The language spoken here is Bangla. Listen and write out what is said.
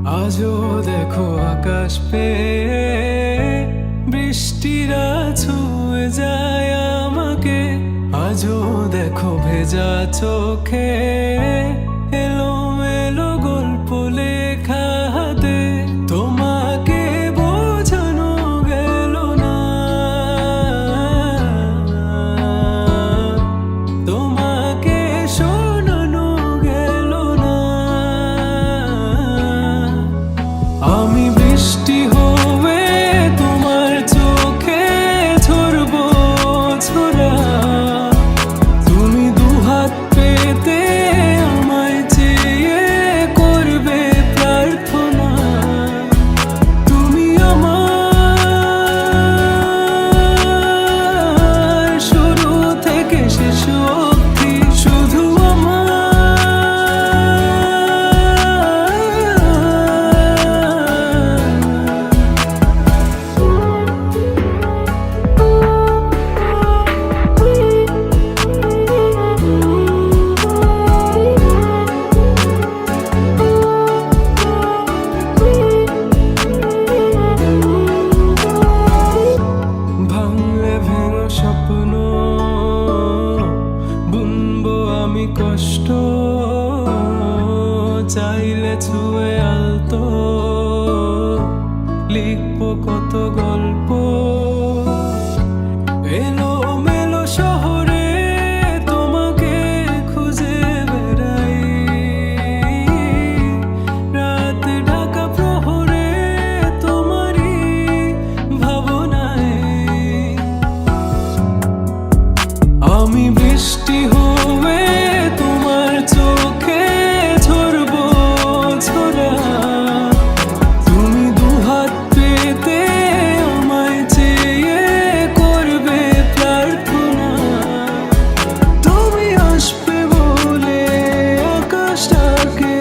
আজও দেখো আকাশ পেয়ে বৃষ্টিরা ছুঁয়ে যায় আমাকে। আজও দেখো ভেজা চোখে এলো এলো গল্প লেখা হাতে। তোমাকে বোঝানো গেল না, তোমাকে শোনানো গেল না। আমি বৃষ্টি হয়ে তোমার চোখে ঝরবো ছোড়া। তুমি দুহাত পেতে আমায় চেয়ে করবে প্রার্থনা। তুমি আমার শুরু থেকে শেষ অবধি, শুধু স্বপ্ন বুনবো আমি কষ্ট, চাইলে ছুঁয়ে আলতো লিখবো কত গল্প। এলো মেলো শহরে তোমাকে খুঁজে বেড়াই, রাত ঢাকা প্রহরে তোমারই ভাবনায়। আমি বৃষ্টি হয়ে তোমার চোখে ঝরবো ছোড়া। তুমি দুহাত পেতে আমায় চেয়ে করবে প্রার্থনা। তুমি আসবে বলে আকাশটাকে